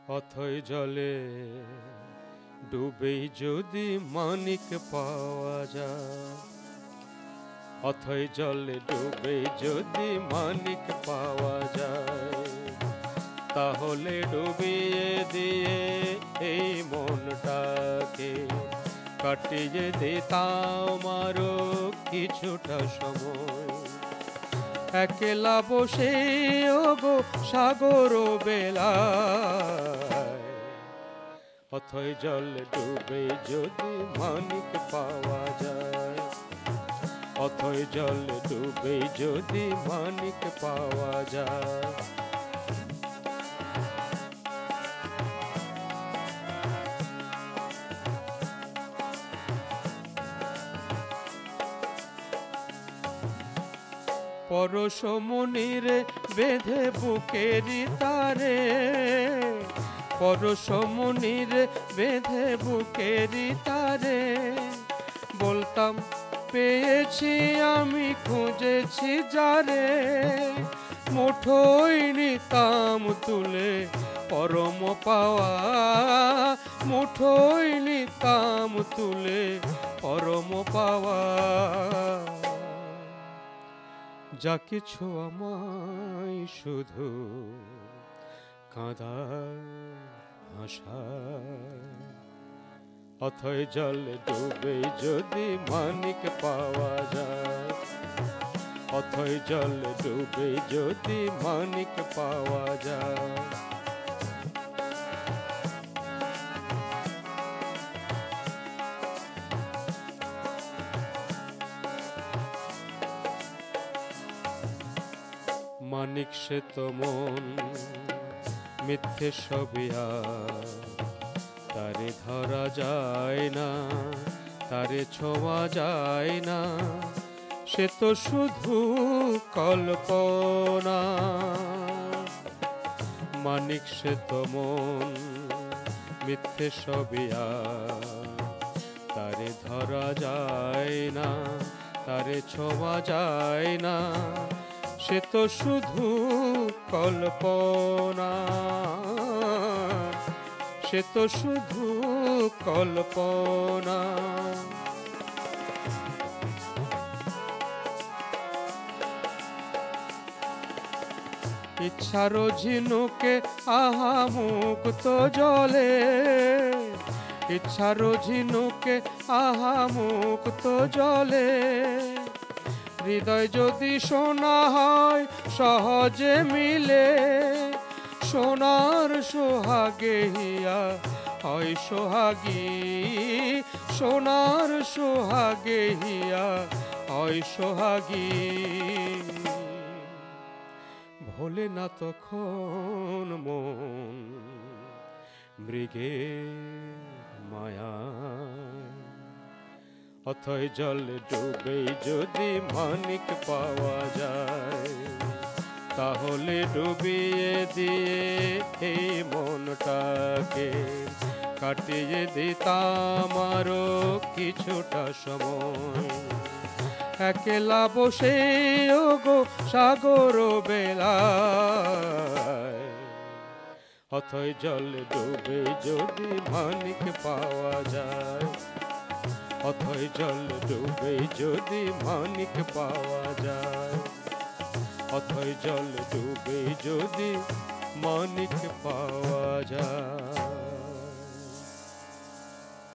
অথই জলে ডুবেই যদি মানিক পাওয়া যায়, অথই জলে ডুবেই যদি মানিক পাওয়া যায়, তাহলে ডুবিয়ে দিয়ে এই মনটাকে কাটিয়ে দিতাম আরো কিছুটা সময়। একলা বসে ওগো সাগর বেলায়, অথই জলে ডুবে যদি মানিক পাওয়া যায়, অথই জলে ডুবে যদি মানিক পাওয়া যায়। পরশমণির বেঁধে বুকেরি তারে, পরশমণির বেঁধে বুকেরি তারে, বলতাম পেয়েছি আমি খুঁজেছি যারে, মুঠোই নিতাম তুলে পরম পাওয়া, মুঠোই নিতাম তুলে পরম পাওয়া। যা কিছু আমায় শুধু কাঁদায় হাসায়, অথই জলে ডুবে যদি মানিক পাওয়া যায়, অথই জলে ডুবে যদি মানিক পাওয়া যায়। মানিক সে তো মন মিথ্যে সবিয়া, তারে ধরা যায় না, তারে ছোঁয়া যায় না, সে তো শুধু কল্পনা। মানিক সে তো মন মিথ্যে সবিয়া, তারে ধরা যায় না, তারে ছোঁয়া যায় না, সে তো শুধু কল্পনা, সে তো শুধু কল্পনা। ইচ্ছার ঝিনুকে আহা মুক্ত জলে, ইচ্ছার ঝিনুকে আহা মুক্ত জলে, হৃদয় যদি সোনা হয় সহজে মিলে, সোনার সোহাগে হিয়া হয় সোহাগী, সোনার সোহাগে হিয়া হয় সোহাগী। ভোলে না তখন মন মৃগে মায়ায়, অথই জলে ডুবে যদি মানিক পাওয়া যায়, তাহলে ডুবিয়ে দিয়ে এই মনটাকে কাটিয়ে দিতাম আরো কিছুটা সময়। একলা বসে ওগো সাগর বেলায়, অথই জলে ডুবে যদি মানিক পাওয়া যায়, অথই জলে ডুবে যদি মানিক পাওয়া যায়, অথই জলে ডুবে যদি মানিক পাওয়া